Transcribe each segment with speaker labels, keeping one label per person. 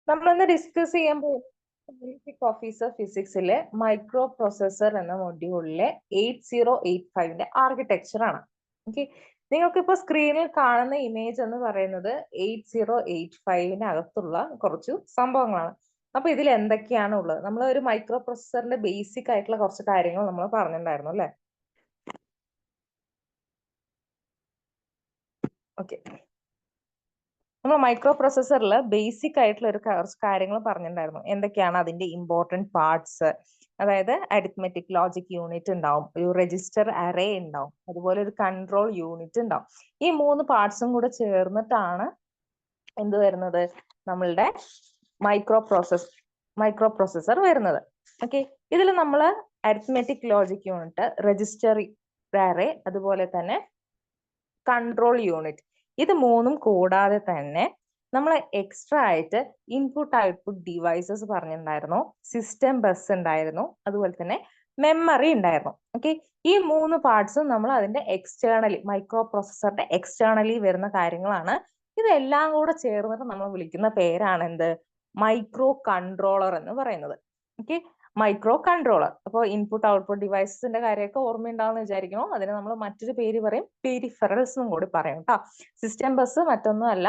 Speaker 1: നമ്മളിന്ന് ഡിസ്കസ് ചെയ്യാൻ basic officer ഫിസിക്സിലെ micro processor എന്ന മൊഡ്യൂളിലെ 8085ന്റെ ആർക്കിടെക്ചർ ആണ്. ഓക്കെ, നിങ്ങൾക്ക് ഇപ്പൊ സ്ക്രീനിൽ കാണുന്ന ഇമേജ് എന്ന് പറയുന്നത് 8085 അകത്തുള്ള കുറച്ചു സംഭവങ്ങളാണ്. അപ്പൊ ഇതിൽ എന്തൊക്കെയാണ് ഉള്ളത്? നമ്മൾ ഒരു മൈക്രോ പ്രൊസസറിന്റെ ബേസിക് ആയിട്ടുള്ള കുറച്ച് കാര്യങ്ങൾ നമ്മൾ പറഞ്ഞിട്ടുണ്ടായിരുന്നു അല്ലെ? ഓക്കെ, നമ്മൾ മൈക്രോ പ്രൊസസറിൽ ബേസിക് ആയിട്ടുള്ള ഒരു കുറച്ച് കാര്യങ്ങൾ പറഞ്ഞിട്ടുണ്ടായിരുന്നു. എന്തൊക്കെയാണ് അതിന്റെ ഇമ്പോർട്ടന്റ് പാർട്സ്? അതായത് അരിത്മെറ്റിക് ലോജിക് യൂണിറ്റ് ഉണ്ടാവും, ഒരു രജിസ്റ്റർ അറേ ഉണ്ടാവും, അതുപോലെ ഒരു കൺട്രോൾ യൂണിറ്റ് ഉണ്ടാവും. ഈ 3 പാർട്സും കൂടെ ചേർന്നിട്ടാണ് എന്ത് വരുന്നത്? നമ്മളുടെ മൈക്രോ പ്രൊസസർ വരുന്നത്. ഓക്കെ, ഇതിൽ നമ്മൾ arithmetic logic unit, register array, അതുപോലെ തന്നെ കൺട്രോൾ യൂണിറ്റ്, ഇത് 3ഉം കൂടാതെ തന്നെ നമ്മൾ എക്സ്ട്രാ ആയിട്ട് ഇൻപുട്ട് ഔട്ട്പുട്ട് ഡിവൈസസ് പറഞ്ഞിട്ടുണ്ടായിരുന്നു, സിസ്റ്റം ബസ് ഉണ്ടായിരുന്നു, അതുപോലെ തന്നെ മെമ്മറി ഉണ്ടായിരുന്നു. ഓക്കെ, ഈ 3 പാർട്സും നമ്മൾ അതിന്റെ എക്സ്റ്റേണലി, മൈക്രോ പ്രൊസസറിന്റെ എക്സ്റ്റേണലി വരുന്ന കാര്യങ്ങളാണ്. ഇതെല്ലാം കൂടെ ചേർന്നിട്ട് നമ്മൾ വിളിക്കുന്ന പേരാണ് എന്ത്? മൈക്രോ കൺട്രോളർ എന്ന് പറയുന്നത്. Okay, micro controller. അപ്പോൾ ഇൻപുട്ട് ഔട്ട്പുട്ട് ഡിവൈസസിന്റെ കാര്യമൊക്കെ ഓർമ്മയുണ്ടാവുമെന്ന് വിചാരിക്കുന്നു. അതിന് നമ്മൾ മറ്റൊരു പേര് പറയും, പെരിഫറൽസ് എന്നും കൂടി പറയും കേട്ടോ. സിസ്റ്റം ബസ് മറ്റൊന്നും അല്ല,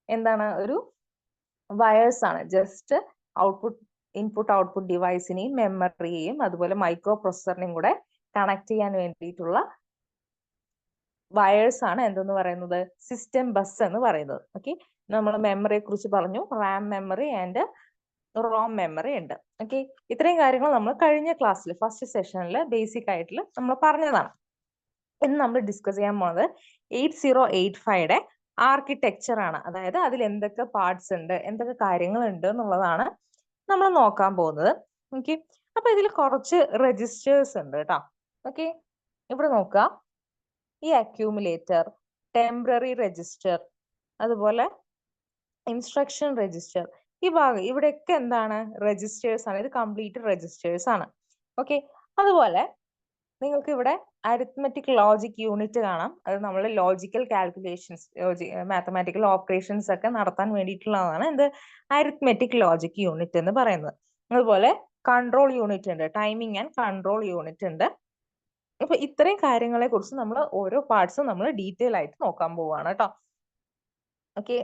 Speaker 1: എന്താണ്? ഒരു വയേഴ്സ് ആണ്. ജസ്റ്റ് ഇൻപുട്ട് ഔട്ട്പുട്ട് ഡിവൈസിനെയും മെമ്മറിയെയും അതുപോലെ മൈക്രോ പ്രൊസസറിനെയും കൂടെ കണക്ട് ചെയ്യാൻ വേണ്ടിയിട്ടുള്ള വയേഴ്സ് ആണ് എന്തെന്ന് പറയുന്നത്? സിസ്റ്റം ബസ് എന്ന് പറയുന്നത്. ഓക്കെ, നമ്മൾ മെമ്മറിയെ കുറിച്ച് പറഞ്ഞു, RAM memory and ROM memory ഉണ്ട്. ഓക്കെ, ഇത്രയും കാര്യങ്ങൾ നമ്മൾ കഴിഞ്ഞ ക്ലാസ്സിൽ ഫസ്റ്റ് സെഷനിൽ ബേസിക് ആയിട്ട് നമ്മൾ പറഞ്ഞതാണ്. ഇന്ന് നമ്മൾ ഡിസ്കസ് ചെയ്യാൻ പോകുന്നത് 8085യുടെ ആർക്കിടെക്ചർ ആണ്. അതായത് അതിൽ എന്തൊക്കെ പാർട്സ് ഉണ്ട്, എന്തൊക്കെ കാര്യങ്ങൾ ഉണ്ട് എന്നുള്ളതാണ് നമ്മൾ നോക്കാൻ പോകുന്നത്. ഓക്കെ, അപ്പൊ ഇതിൽ കുറച്ച് രജിസ്റ്റേഴ്സ് ഉണ്ട് കേട്ടോ. ഓക്കെ, ഇവിടെ നോക്കുക, ഈ അക്യൂമുലേറ്റർ, ടെമ്പററി രജിസ്റ്റർ, അതുപോലെ ഇൻസ്ട്രക്ഷൻ രജിസ്റ്റർ, ഈ ഭാഗം ഇവിടെയൊക്കെ എന്താണ്? രജിസ്റ്റേഴ്സ് ആണ്. ഇത് കംപ്ലീറ്റ് രജിസ്റ്റേഴ്സ് ആണ്. ഓക്കെ, അതുപോലെ നിങ്ങൾക്ക് ഇവിടെ അരിത്മെറ്റിക് ലോജിക് യൂണിറ്റ് കാണാം. അത് നമ്മൾ ലോജിക്കൽ കാൽക്കുലേഷൻസ്, മാത്തമാറ്റിക്കൽ ഓപ്പറേഷൻസ് ഒക്കെ നടത്താൻ വേണ്ടിയിട്ടുള്ളതാണ് എന്ത്? അരിത്മെറ്റിക് ലോജിക് യൂണിറ്റ് എന്ന് പറയുന്നത്. അതുപോലെ കൺട്രോൾ യൂണിറ്റ് ഉണ്ട്, ടൈമിംഗ് ആൻഡ് കൺട്രോൾ യൂണിറ്റ് ഉണ്ട്. അപ്പൊ ഇത്രയും കാര്യങ്ങളെ കുറിച്ച് നമ്മൾ ഓരോ പാർട്സും നമ്മൾ ഡീറ്റെയിൽ ആയിട്ട് നോക്കാൻ പോവാണ് കേട്ടോ. ഓക്കെ,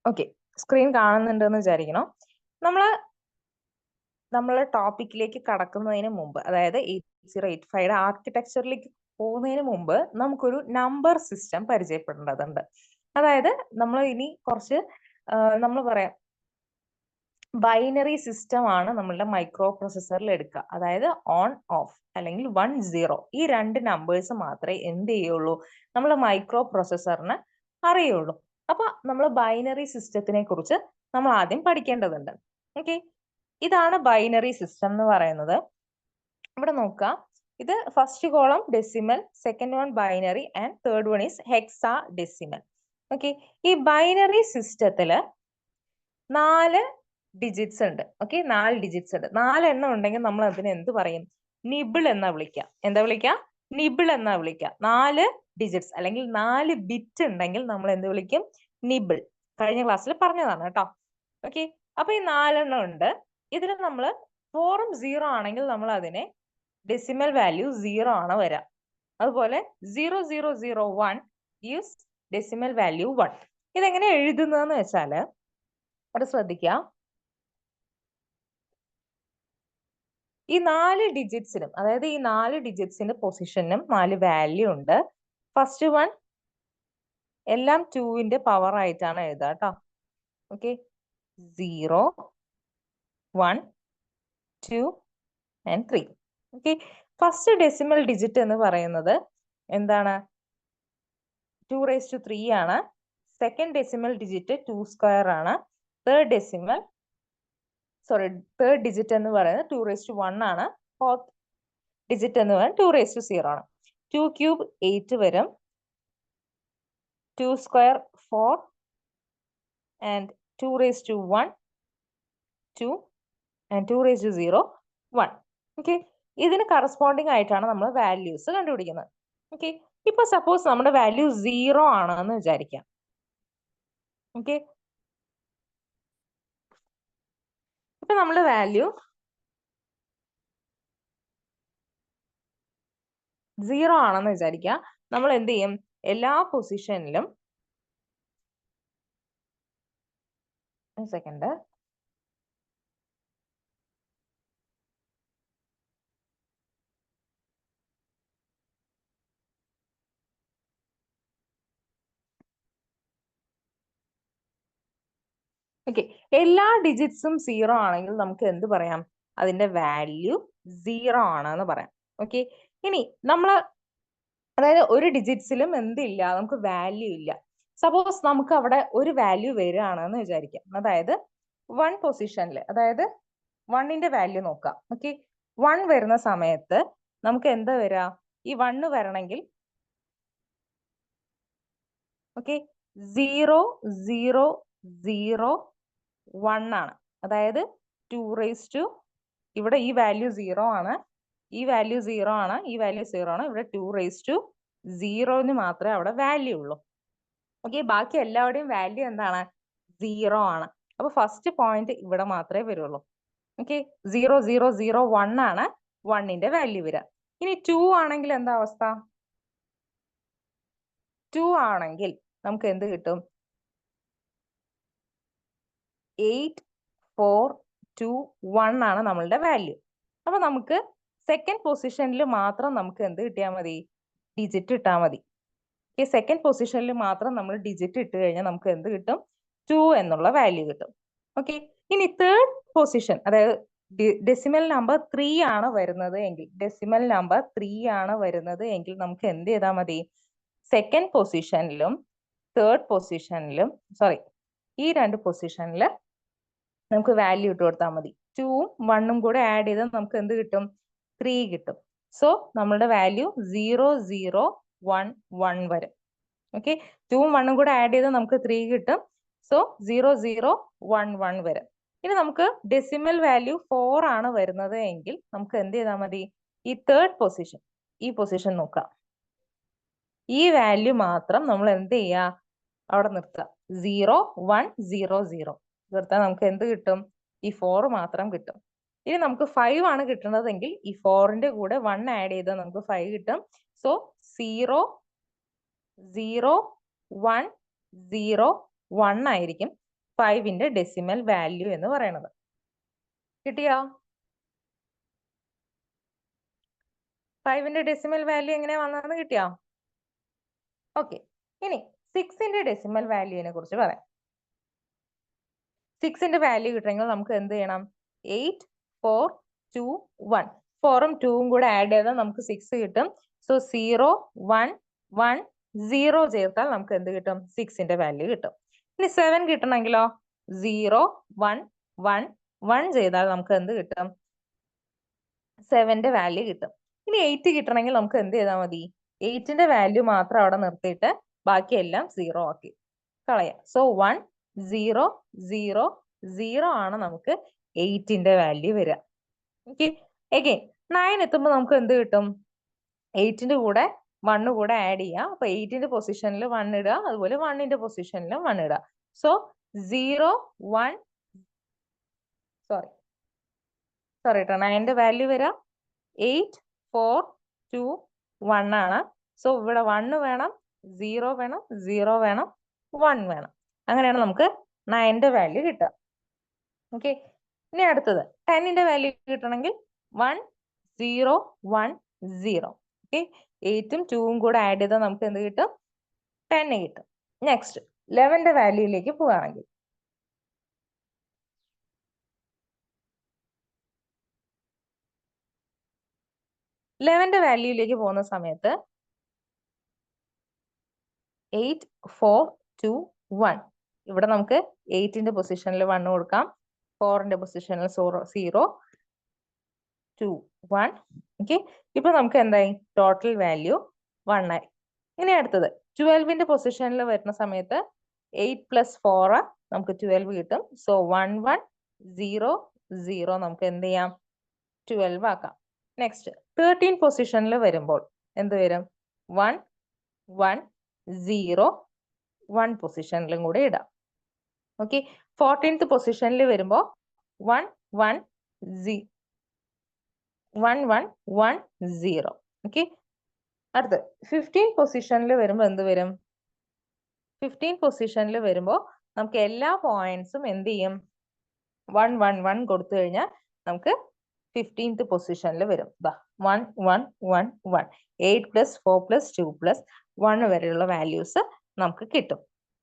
Speaker 1: ഓക്കെ, സ്ക്രീൻ കാണുന്നുണ്ടെന്ന് വിചാരിക്കണം. നമ്മളെ ടോപ്പിക്കിലേക്ക് കടക്കുന്നതിന് മുമ്പ്, അതായത് 8085യുടെ ആർക്കിടെക്ചറിലേക്ക് പോകുന്നതിന് മുമ്പ് നമുക്കൊരു നമ്പർ സിസ്റ്റം പരിചയപ്പെടേണ്ടതുണ്ട്. അതായത് നമ്മൾ ഇനി കുറച്ച് നമ്മൾ പറയാം, ബൈനറി സിസ്റ്റം ആണ് നമ്മളുടെ മൈക്രോ പ്രൊസസറിൽ എടുക്കുക. അതായത് ഓൺ ഓഫ് അല്ലെങ്കിൽ 1 0, ഈ 2 നമ്പേഴ്സ് മാത്രമേ എന്ത് ചെയ്യുള്ളൂ? നമ്മൾ മൈക്രോ പ്രൊസസറിന് അറിയുള്ളൂ. അപ്പൊ നമ്മൾ ബൈനറി സിസ്റ്റത്തിനെ കുറിച്ച് നമ്മൾ ആദ്യം പഠിക്കേണ്ടതുണ്ട്. ഓക്കെ, ഇതാണ് ബൈനറി സിസ്റ്റം എന്ന് പറയുന്നത്. ഇവിടെ നോക്കുക, ഇത് first column decimal, second one binary and third one is hexa decimal. Okay, ഈ ബൈനറി സിസ്റ്റത്തില് 4 ഡിജിറ്റ്സ് ഉണ്ട്. ഓക്കെ, 4 ഡിജിറ്റ്സ് ഉണ്ട്. 4 എണ്ണം ഉണ്ടെങ്കിൽ നമ്മൾ അതിനെ എന്ത് പറയും? നിബിൾ എന്നാ വിളിക്കുക. എന്താ വിളിക്കുക? നിബിൾ എന്നാ വിളിക്കുക. 4 ഡിജിറ്റ്സ് അല്ലെങ്കിൽ 4 ബിറ്റ് ഉണ്ടെങ്കിൽ നമ്മൾ എന്ത് വിളിക്കും? നിബിൾ. കഴിഞ്ഞ ക്ലാസ്സിൽ പറഞ്ഞതാണ് കേട്ടോ. ഓക്കെ, അപ്പൊ ഈ 4 എണ്ണം ഉണ്ട്. ഇതിൽ നമ്മൾ 4ഉം 0 ആണെങ്കിൽ നമ്മൾ അതിനെ ഡെസിമൽ വാല്യൂ 0 ആണ് വരിക. അതുപോലെ 0001 ഈസ് ഡെസിമൽ വാല്യൂ 1. ഇതെങ്ങനെ എഴുതുന്നതെന്ന് വെച്ചാല് അവിടെ ശ്രദ്ധിക്കുക, ഈ 4 ഡിജിറ്റ്സിനും, അതായത് ഈ 4 ഡിജിറ്റ്സിന്റെ പൊസിഷനും 4 വാല്യൂ ഉണ്ട്. ഫസ്റ്റ് വൺ എല്ലാം 2ന്റെ പവർ ആയിട്ടാണ് എഴുതുക കേട്ടോ. Okay, 0 1 2 and 3. Okay, first decimal digit എന്ന് പറയുന്നത് എന്താണ്? 2⁻³ ആണ്. സെക്കൻഡ് ഡെസിമൽ ഡിജിറ്റ് 2² ആണ്. തേർഡ് ഡിജിറ്റ് എന്ന് പറയുന്നത് 2⁻1 ആണ്. ഫോർത്ത് ഡിജിറ്റ് എന്ന് പറയുന്നത് 2⁻0 ആണ്. 2³ 8 വരും, 2² 4 and 2⁻1 2 and 2⁻0 1. ഓക്കെ, ഇതിന് കറസ്പോണ്ടിങ് ആയിട്ടാണ് നമ്മൾ വാല്യൂസ് കണ്ടുപിടിക്കുന്നത്. ഓക്കെ, ഇപ്പൊ സപ്പോസ് നമ്മുടെ വാല്യൂ 0 ആണെന്ന് വിചാരിക്കാം. ഓക്കെ, ഇപ്പൊ നമ്മുടെ വാല്യൂ 0 ആണെന്ന് വിചാരിക്കുക. നമ്മൾ എന്ത് ചെയ്യും? എല്ലാ പൊസിഷനിലും സെക്കൻഡ് ഓക്കെ, എല്ലാ ഡിജിറ്റ്സും 0 ആണെങ്കിൽ നമുക്ക് എന്ത് പറയാം? അതിന്റെ വാല്യൂ 0 ആണെന്ന് പറയാം. ഓക്കെ, ഇനി നമ്മള് അതായത് ഒരു ഡിജിറ്റ്സിലും എന്തില്ല, നമുക്ക് വാല്യൂ ഇല്ല. സപ്പോസ് നമുക്ക് അവിടെ ഒരു വാല്യൂ വരികയാണെന്ന് വിചാരിക്കാം. അതായത് 1 പൊസിഷനിൽ, അതായത് 1ന്റെ വാല്യൂ നോക്കാം. ഓക്കെ, 1 വരുന്ന സമയത്ത് നമുക്ക് എന്താ വരിക? ഈ 1 വരണമെങ്കിൽ ഓക്കെ 0 0 0 1 ആണ്. അതായത് 2 റേസ് ടു, ഇവിടെ ഈ വാല്യൂ 0 ആണ്, ഈ വാല്യൂ 0 ആണ്, ഈ വാല്യൂ 0 ആണ്. ഇവിടെ 2 റേസ് ടു 0ന് മാത്രമേ അവിടെ വാല്യൂ ഉള്ളൂ. ഓക്കെ, ബാക്കി എല്ലാവരുടെയും വാല്യൂ എന്താണ്? 0 ആണ്. അപ്പൊ ഫസ്റ്റ് പോയിന്റ് ഇവിടെ മാത്രമേ വരുള്ളൂ. ഓക്കെ, 0 0 0 1 ആണ് 1ന്റെ വാല്യൂ വരിക. ഇനി 2 ആണെങ്കിൽ എന്താ അവസ്ഥ? 2 ആണെങ്കിൽ നമുക്ക് എന്ത് കിട്ടും? 8 4 2 1 ആണ് നമ്മളുടെ വാല്യൂ. അപ്പൊ നമുക്ക് സെക്കൻഡ് പൊസിഷനിൽ മാത്രം നമുക്ക് എന്ത് കിട്ടിയാൽ മതി? ഡിജിറ്റ് ഇട്ടാൽ മതി. ഈ സെക്കൻഡ് പൊസിഷനിൽ മാത്രം നമ്മൾ ഡിജിറ്റ് ഇട്ട് കഴിഞ്ഞാൽ നമുക്ക് എന്ത് കിട്ടും? 2 എന്നുള്ള വാല്യൂ കിട്ടും. ഓക്കെ, ഇനി തേർഡ് പൊസിഷൻ, അതായത് ഡെസിമൽ നമ്പർ 3 ആണ് വരുന്നത് എങ്കിൽ, ഡെസിമൽ നമ്പർ 3 ആണ് വരുന്നത് എങ്കിൽ നമുക്ക് എന്ത് ചെയ്താൽ മതി? സെക്കൻഡ് പൊസിഷനിലും തേർഡ് പൊസിഷനിലും, സോറി, ഈ രണ്ട് പൊസിഷനിൽ നമുക്ക് വാല്യൂ ഇട്ട് കൊടുത്താൽ മതി. 2ഉം 1ഉം കൂടെ ആഡ് ചെയ്താൽ നമുക്ക് എന്ത് കിട്ടും? 3 കിട്ടും. സോ നമ്മളുടെ വാല്യൂ 0 0 1 1 വരും. ഓക്കെ, 2ഉം 1ഉം കൂടെ ആഡ് ചെയ്താൽ നമുക്ക് 3 കിട്ടും. സോ 0 0 1 1 വരും. ഇനി നമുക്ക് ഡെസിമൽ വാല്യൂ 4 ആണ് വരുന്നത് എങ്കിൽ നമുക്ക് എന്ത് ചെയ്താൽ മതി? ഈ തേർഡ് പൊസിഷൻ, ഈ പൊസിഷൻ നോക്കാം. ഈ വാല്യൂ മാത്രം നമ്മൾ എന്ത് ചെയ്യുക? അവിടെ നിർത്തുക. 0 1 0 0 നിർത്താൻ നമുക്ക് എന്ത് കിട്ടും? ഈ 4 മാത്രം കിട്ടും. ഇനി നമുക്ക് 5 ആണ് കിട്ടുന്നതെങ്കിൽ ഈ 4ന്റെ കൂടെ 1 ആഡ് ചെയ്താൽ നമുക്ക് 5 കിട്ടും. സോ 0 0 1 0 1 ആയിരിക്കും 5ന്റെ ഡെസിമൽ വാല്യൂ എന്ന് പറയുന്നത്. കിട്ടിയോ? 5ന്റെ ഡെസിമൽ വാല്യൂ എങ്ങനെയാ വന്നതെന്ന് കിട്ടിയോ? ഓക്കെ, ഇനി 6ന്റെ ഡെസിമൽ വാല്യൂവിനെ കുറിച്ച് പറയാം. 6ന്റെ വാല്യൂ കിട്ടണമെങ്കിൽ നമുക്ക് എന്ത് ചെയ്യണം? 8 4 2 1, 4ഉം 2ഉം കൂടെ ആഡ് ചെയ്താൽ നമുക്ക് 6 കിട്ടും. സോ 0 1 1 0 ചേർത്താൽ നമുക്ക് എന്ത് കിട്ടും? 6ന്റെ വാല്യൂ കിട്ടും. ഇനി 7 കിട്ടണമെങ്കിലോ 0 1 1 1 ചെയ്താൽ നമുക്ക് എന്ത് കിട്ടും? 7ന്റെ വാല്യൂ കിട്ടും. ഇനി 8 കിട്ടണമെങ്കിൽ നമുക്ക് എന്ത് ചെയ്താൽ മതി? 8ന്റെ വാല്യൂ മാത്രം അവിടെ നിർത്തിയിട്ട് ബാക്കിയെല്ലാം 0 ആക്കി കളയാം. സോ 1 0 0 0 ആണ് നമുക്ക് 8ന്റെ വാല്യൂ വരിക. ഓക്കെ, അഗൈൻ 9 എത്തുമ്പോൾ നമുക്ക് എന്ത് കിട്ടും? 8ന്റെ കൂടെ 1 കൂടെ ആഡ് ചെയ്യാം. അപ്പൊ 8ന്റെ പൊസിഷനിൽ 1 ഇടുക, അതുപോലെ 1ന്റെ പൊസിഷനിലും 1 ഇടുക. സോ 0 1 സോറി കേട്ടോ, 9ന്റെ വാല്യൂ വരിക 8 4 2 1 ആണ്. സോ ഇവിടെ 1 വേണം, 0 വേണം, 0 വേണം, 1 വേണം. അങ്ങനെയാണ് നമുക്ക് 9ന്റെ വാല്യൂ കിട്ടുക. ഓക്കെ, ഇനി അടുത്തത് 10ന്റെ വാല്യൂ കിട്ടണമെങ്കിൽ 1 0 1 0. ഓക്കെ, 8ഉം 2ഉം കൂടെ ആഡ് ചെയ്താൽ നമുക്ക് എന്ത് കിട്ടും? 10 കിട്ടും. നെക്സ്റ്റ് 11ന്റെ വാല്യൂയിലേക്ക് പോവുകയാണെങ്കിൽ 11ന്റെ വാല്യൂയിലേക്ക് പോകുന്ന സമയത്ത് 8 4 2 1, ഇവിടെ നമുക്ക് 8ന്റെ പൊസിഷനിൽ 1 കൊടുക്കാം, 4ന്റെ പൊസിഷനിൽ 0 2 1. ഓക്കെ, ഇപ്പൊ നമുക്ക് എന്തായി? ടോട്ടൽ വാല്യൂ 1 ആയി. ഇനി അടുത്തത് 12ന്റെ പൊസിഷനിൽ വരുന്ന സമയത്ത് 8 പ്ലസ് 4 നമുക്ക് 12 കിട്ടും. സോ 1 1 0 0 നമുക്ക് എന്ത് ചെയ്യാം? 12 ആക്കാം. നെക്സ്റ്റ് 13 പൊസിഷനിൽ വരുമ്പോൾ എന്ത് വരും? 1 1 0 1 പൊസിഷനിലും കൂടെ ഇടാം. ഓക്കെ. 14th പൊസിഷനിൽ വരുമ്പോൾ 1 1 1 1 0. ഓക്കെ. അടുത്ത് 15 പൊസിഷനിൽ വരുമ്പോൾ എന്ത് വരും? 15 പൊസിഷനിൽ വരുമ്പോൾ നമുക്ക് എല്ലാ പോയിന്റ്സും എന്ത് ചെയ്യും? 1 1 1 കൊടുത്തു കഴിഞ്ഞാൽ നമുക്ക് 15th പൊസിഷനിൽ വരും. 1 1 1 1 8 + 4 + 2 + 1 വരെയുള്ള വാല്യൂസ് നമുക്ക് കിട്ടും.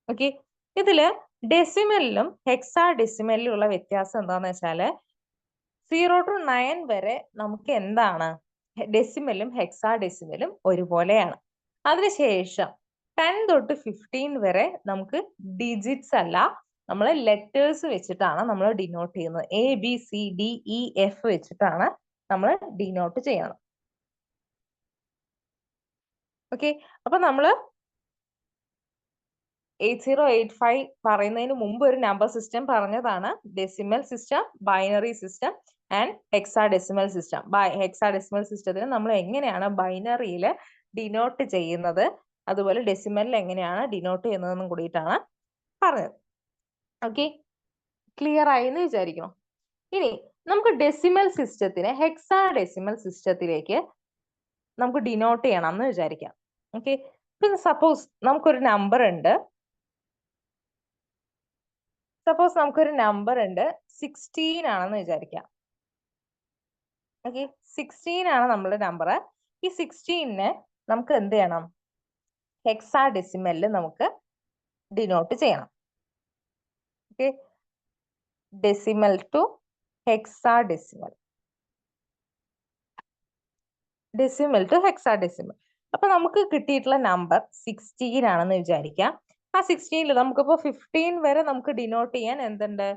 Speaker 1: ഓക്കെ. ഇതില് ഡെസിമലിലും ഹെക്സാ ഡെസിമലിലും ഉള്ള വ്യത്യാസം എന്താന്ന് വെച്ചാല് 0 to 9 വരെ നമുക്ക് എന്താണ്? ഡെസിമലും ഹെക്സാ ഡെസിമലും ഒരുപോലെയാണ്. അതിനുശേഷം 10 തൊട്ട് 15 വരെ നമുക്ക് ഡിജിറ്റ്സ് അല്ല, നമ്മൾ ലെറ്റേഴ്സ് വെച്ചിട്ടാണ് നമ്മൾ ഡിനോട്ട് ചെയ്യുന്നത്. ABCDEF വെച്ചിട്ടാണ് നമ്മൾ ഡിനോട്ട് ചെയ്യണം. ഓക്കെ. അപ്പൊ നമ്മള് 8085 പറയുന്നതിന് മുമ്പ് ഒരു നമ്പർ സിസ്റ്റം പറഞ്ഞതാണ്. Decimal system, binary system and hexadecimal system. Hexadecimal സിസ്റ്റത്തിൽ നമ്മൾ എങ്ങനെയാണ് ബൈനറിയിൽ ഡിനോട്ട് ചെയ്യുന്നത്, അതുപോലെ ഡെസിമലിൽ എങ്ങനെയാണ് ഡിനോട്ട് ചെയ്യുന്നതെന്നും കൂടിയിട്ടാണ് പറഞ്ഞത്. ഓക്കെ. ക്ലിയർ ആയി എന്ന് വിചാരിക്കണം. ഇനി നമുക്ക് ഡെസിമൽ സിസ്റ്റത്തിനെ ഹെക്സാഡെസിമൽ സിസ്റ്റത്തിലേക്ക് നമുക്ക് ഡിനോട്ട് ചെയ്യണം എന്ന് വിചാരിക്കാം. ഓക്കെ. പിന്നെ സപ്പോസ് നമുക്കൊരു നമ്പർ ഉണ്ട്. 16 ആണെന്ന് വിചാരിക്കാം. ഓക്കെ. 16 ആണ് നമ്മുടെ നമ്പർ. ഈ 16നെ നമുക്ക് എന്ത് ചെയ്യണം? ഹെക്സാഡെസിമലിൽ നമുക്ക് ഡിനോട്ട് ചെയ്യണം. Okay. Decimal to hexadecimal, decimal to hexadecimal. അപ്പൊ നമുക്ക് കിട്ടിയിട്ടുള്ള നമ്പർ 16 ആണെന്ന് വിചാരിക്കാം. ആ 16ൽ നമുക്കിപ്പോ 15 വരെ നമുക്ക് ഡിനോട്ട് ചെയ്യാൻ എന്തുണ്ട്?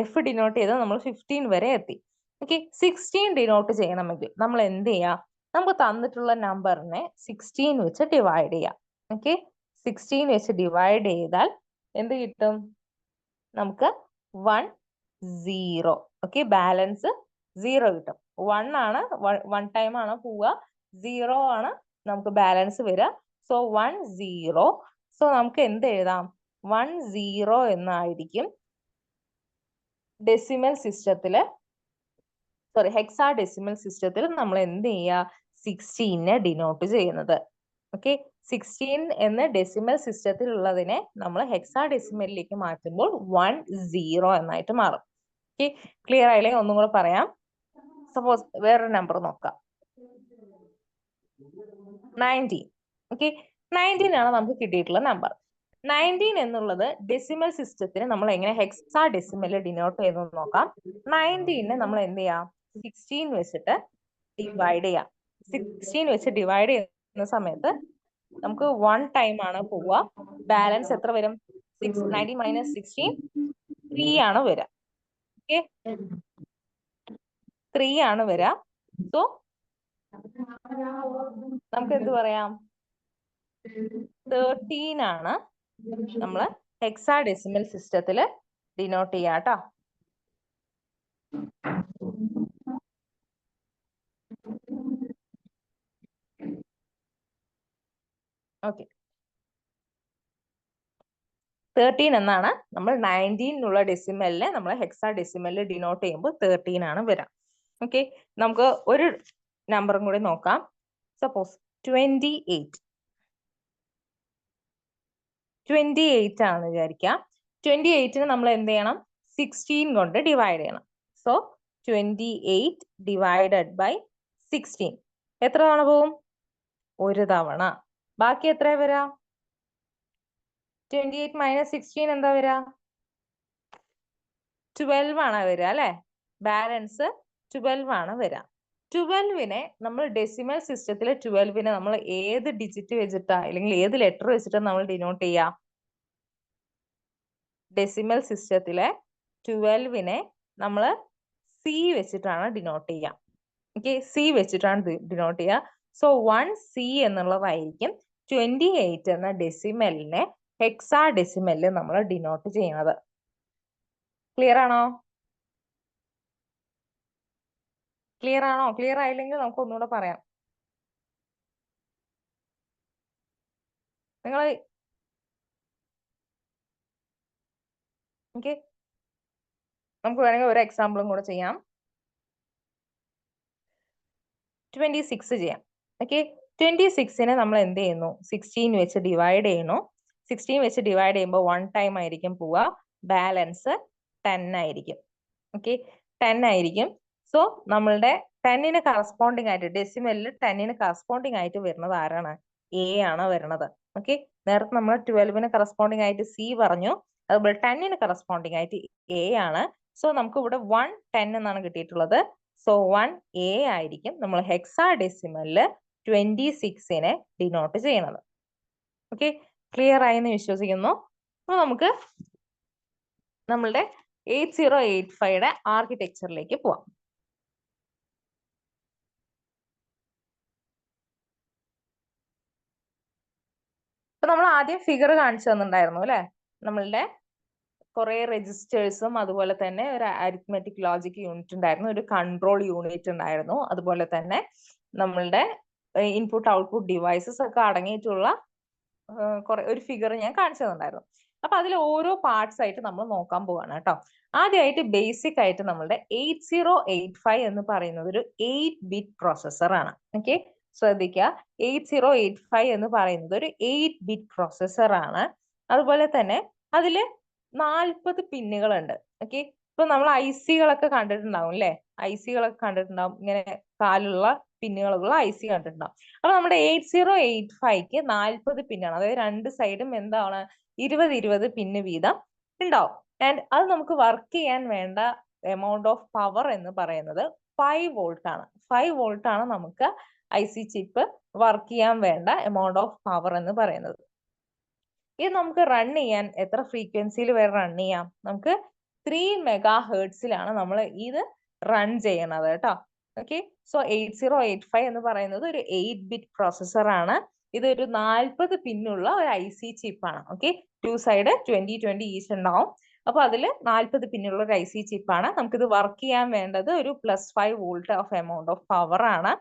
Speaker 1: എഫ് ഡിനോട്ട് ചെയ്ത് നമ്മൾ 15 വരെ എത്തി. ഓക്കെ. 16 ഡിനോട്ട് ചെയ്യണമെങ്കിൽ നമ്മൾ എന്ത് ചെയ്യാം? നമുക്ക് തന്നിട്ടുള്ള നമ്പറിനെ 16 വെച്ച് ഡിവൈഡ് ചെയ്യാം. ഓക്കെ. 16 വെച്ച് ഡിവൈഡ് ചെയ്താൽ എന്ത് കിട്ടും? നമുക്ക് 1 0. ഓക്കെ. ബാലൻസ് 0 കിട്ടും. 1 ആണ്, 1 ടൈം ആണ് പോവുക, 0 ആണ് നമുക്ക് ബാലൻസ് വരിക. സോ 1 0. സോ നമുക്ക് എന്ത് എഴുതാം? 1 0 എന്നായിരിക്കും ഡെസിമൽ സിസ്റ്റത്തില്, സോറി ഹെക്സാഡെസിമൽ സിസ്റ്റത്തിൽ നമ്മൾ എന്ത് ചെയ്യുക? 16നെ ഡിനോട്ട് ചെയ്യുന്നത്. ഓക്കെ. 16 എന്ന ഡെസിമൽ സിസ്റ്റത്തിൽ ഉള്ളതിനെ നമ്മൾ ഹെക്സാഡെസിമലിലേക്ക് മാറ്റുമ്പോൾ 1 0 എന്നായിട്ട് മാറും. ഓക്കെ. ക്ലിയർ ആയില്ലേ? ഒന്നും കൂടെ പറയാം. സപ്പോസ് വേറൊരു നമ്പർ നോക്കാം. 19. ഓക്കെ. 19 ആണ് നമുക്ക് കിട്ടിയിട്ടുള്ള നമ്പർ. 19 എന്നുള്ളത് ഡെസിമൽ സിസ്റ്റത്തിന് നമ്മൾ എങ്ങനെ ഹെക്സാഡെസിമലിൽ ഡിനോട്ട് ചെയ്യുന്നത് നോക്കാം. 19നെ നമ്മൾ എന്ത് ചെയ്യാം? 16 വെച്ചിട്ട് ഡിവൈഡ് ചെയ്യാം. 16 വെച്ച് ഡിവൈഡ് ചെയ്യുന്ന സമയത്ത് നമുക്ക് 1 ടൈം ആണ് പോവുക. ബാലൻസ് എത്ര വരും? 19 - 16 3 ആണ് വരിക. ഓക്കെ. 3 ആണ് വരിക. സോ നമുക്ക് എന്ത് പറയാം? 13 ആണ് നമ്മൾ ഹെക്സാഡെസിമൽ സിസ്റ്റത്തിൽ ഡിനോട്ട് ചെയ്യാട്ടോ. ഓക്കെ. 13 എന്നാണ് നമ്മൾ 19 ഡെസിമലിനെ നമ്മൾ ഹെക്സാഡെസിമലിൽ ഡിനോട്ട് ചെയ്യുമ്പോൾ 13 ആണ് വരാം. ഓക്കെ. നമുക്ക് ഒരു നമ്പറും കൂടി നോക്കാം. സപ്പോസ് 28 ആണെന്ന് വിചാരിക്കാം. 28നെ നമ്മൾ എന്ത് ചെയ്യണം? 16 കൊണ്ട് ഡിവൈഡ് ചെയ്യണം. സോ 28 ഡിവൈഡഡ് ബൈ 16 എത്ര തവണ പോവും? ഒരു തവണ. ബാക്കി എത്ര വരാ? 28 - 16 എന്താ വരാ? 12 ആണ് വരിക അല്ലെ? ബാലൻസ് 12 ആണ് വരിക. 12നെ നമ്മൾ ഡെസിമൽ സിസ്റ്റത്തിലെ 12നെ നമ്മൾ ഏത് ഡിജിറ്റ് വെച്ചിട്ടാ അല്ലെങ്കിൽ ഏത് ലെറ്റർ വെച്ചിട്ടാ നമ്മൾ ഡിനോട്ട് ചെയ്യാം? ഡെസിമൽ സിസ്റ്റത്തിലെ 12നെ നമ്മൾ സി വെച്ചിട്ടാണ് ഡിനോട്ട് ചെയ്യുക. ഓക്കെ. സി വെച്ചിട്ടാണ് ഡിനോട്ട് ചെയ്യുക. സോ 1 C എന്നുള്ളതായിരിക്കും 28 എന്ന ഡെസിമലിനെ ഹെക്സാഡെസിമലിൽ നമ്മൾ ഡിനോട്ട് ചെയ്യുന്നത്. ക്ലിയർ ആണോ? ക്ലിയർ ആണോ? ക്ലിയർ ആയില്ലെങ്കിൽ നമുക്ക് ഒന്നുകൂടെ പറയാം. നിങ്ങൾ ഓക്കെ, നമുക്ക് വേണമെങ്കിൽ ഒരു എക്സാമ്പിളും കൂടെ ചെയ്യാം. 26 ചെയ്യാം. ഓക്കെ, 26നെ നമ്മൾ എന്ത് ചെയ്യുന്നു? 16 വെച്ച് ഡിവൈഡ് ചെയ്യുന്നു. 16 വെച്ച് ഡിവൈഡ് ചെയ്യുമ്പോൾ 1 ടൈം ആയിരിക്കും പോവുക, ബാലൻസ് 10 ആയിരിക്കും. ഓക്കെ, 10 ആയിരിക്കും. സോ നമ്മളുടെ 10ന് കറസ്പോണ്ടിങ് ആയിട്ട്, ഡെസിമലിൽ 10ന് കറസ്പോണ്ടിങ് ആയിട്ട് വരുന്നത് ആരാണ്? എ ആണ് വരുന്നത്. ഓക്കെ, നേരത്തെ നമ്മൾ 12ന് കറസ്പോണ്ടിങ് ആയിട്ട് സി പറഞ്ഞു, അതുപോലെ 10ന് കറസ്പോണ്ടിങ് ആയിട്ട് എ ആണ്. സോ നമുക്ക് ഇവിടെ 1 10 എന്നാണ് കിട്ടിയിട്ടുള്ളത്. സോ 1 എ ആയിരിക്കും നമ്മൾ ഹെക്സാഡെസിമലില് 26നെ ഡിനോട്ട് ചെയ്യണത്. ഓക്കെ, ക്ലിയർ ആയി എന്ന് വിശ്വസിക്കുന്നു. അപ്പൊ നമുക്ക് നമ്മളുടെ 8085യുടെ ആർക്കിടെക്ചറിലേക്ക് പോവാം. അപ്പൊ നമ്മൾ ആദ്യം ഫിഗർ കാണിച്ചു തന്നിട്ടുണ്ടായിരുന്നു അല്ലെ, നമ്മളുടെ കുറെ രജിസ്റ്റേഴ്സും അതുപോലെ തന്നെ ഒരു അരിത്മെറ്റിക് ലോജിക് യൂണിറ്റ് ഉണ്ടായിരുന്നു, ഒരു കൺട്രോൾ യൂണിറ്റ് ഉണ്ടായിരുന്നു, അതുപോലെ തന്നെ നമ്മളുടെ ഇൻപുട്ട് ഔട്ട്പുട്ട് ഡിവൈസസ് ഒക്കെ അടങ്ങിയിട്ടുള്ള ഒരു ഫിഗർ ഞാൻ കാണിച്ചു തന്നിട്ടുണ്ടായിരുന്നു. അപ്പൊ അതിൽ ഓരോ പാർട്സ് ആയിട്ട് നമ്മൾ നോക്കാൻ പോവാണ് കേട്ടോ. ആദ്യമായിട്ട് ബേസിക് ആയിട്ട് നമ്മളുടെ 8085 എന്ന് പറയുന്നത് ഒരു 8-ബിറ്റ് പ്രോസസ്സർ ആണ്. ഓക്കെ, ശ്രദ്ധിക്കുക, 8085 എന്ന് പറയുന്നത് ഒരു 8-ബിറ്റ് പ്രോസസ്സർ ആണ്. അതുപോലെ തന്നെ അതില് 40 പിന്നുകൾ ഉണ്ട്. ഓക്കെ, ഇപ്പൊ നമ്മൾ ഐസികളൊക്കെ കണ്ടിട്ടുണ്ടാവും അല്ലെ, ഐസികളൊക്കെ കണ്ടിട്ടുണ്ടാവും, ഇങ്ങനെ കാലുള്ള പിന്നുകളുള്ള ഐസി കണ്ടിട്ടുണ്ടാവും. അപ്പൊ നമ്മുടെ 8085ക്ക് 40 പിന്നാണ്, അതായത് രണ്ട് സൈഡും എന്താണ് 20 പിന്ന് വീതം ഉണ്ടാവും. ആൻഡ് അത് നമുക്ക് വർക്ക് ചെയ്യാൻ വേണ്ട എമൗണ്ട് ഓഫ് പവർ എന്ന് പറയുന്നത് 5 വോൾട്ട് ആണ്. 5 വോൾട്ട് ആണ് നമുക്ക് ഐസി ചിപ്പ് വർക്ക് ചെയ്യാൻ വേണ്ട എമൗണ്ട് ഓഫ് പവർ എന്ന് പറയുന്നത്. ഇത് നമുക്ക് റൺ ചെയ്യാൻ എത്ര ഫ്രീക്വൻസിയിൽ വരെ റൺ ചെയ്യാം? നമുക്ക് 3 മെഗാ ഹേർട്സിലാണ് നമ്മൾ ഇത് റൺ ചെയ്യണത് കേട്ടോ. ഓക്കെ, സോ 8085 എന്ന് പറയുന്നത് ഒരു 8-ബിറ്റ് പ്രോസസ്സർ ആണ്. ഇതൊരു 40 പിന്നുള്ള ഒരു ഐസി ചിപ്പാണ്. ഓക്കെ, 2 സൈഡ് 20 ഈച്ച് ഉണ്ടാവും. അപ്പൊ അതിൽ 40 പിന്നുള്ള ഒരു ഐസി ചിപ്പാണ്. നമുക്കിത് വർക്ക് ചെയ്യാൻ വേണ്ടത് ഒരു +5 volt of amount of power ആണ്.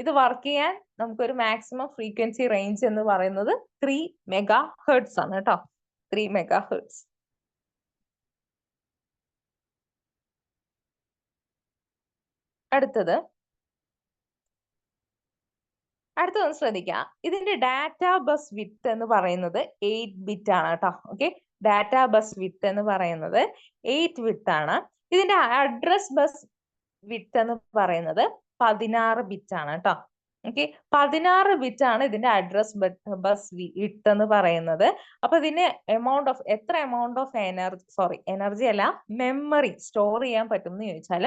Speaker 1: ഇത് വർക്ക് ചെയ്യാൻ നമുക്കൊരു മാക്സിമം ഫ്രീക്വൻസി റേഞ്ച് എന്ന് പറയുന്നത് 3 മെഗാ ഹെർട്സ് ആണ് കേട്ടോ. 3 മെഗാ ഹെർട്സ്. അടുത്തത് ശ്രദ്ധിക്കുക, ഇതിന്റെ ഡാറ്റ ബസ് വിഡ്ത്ത് എന്ന് പറയുന്നത് 8-ബിറ്റ് ആണ് കേട്ടോ. ഓക്കെ, ഡാറ്റ ബസ് വിഡ്ത്ത് എന്ന് പറയുന്നത് 8-ബിറ്റ് ആണ്. ഇതിന്റെ അഡ്രസ് ബസ് വിഡ്ത്ത് എന്ന് പറയുന്നത് 16 ബിറ്റ് ആണ് കേട്ടോ. ഓക്കെ, 16 ബിറ്റ് ആണ് ഇതിന്റെ അഡ്രസ് ബസ് വിഡ്ത്ത് എന്ന് പറയുന്നത്. അപ്പൊ ഇതിന് എത്ര എമൗണ്ട് ഓഫ് എനർജി അല്ല, മെമ്മറി സ്റ്റോർ ചെയ്യാൻ പറ്റും എന്ന് ചോദിച്ചാൽ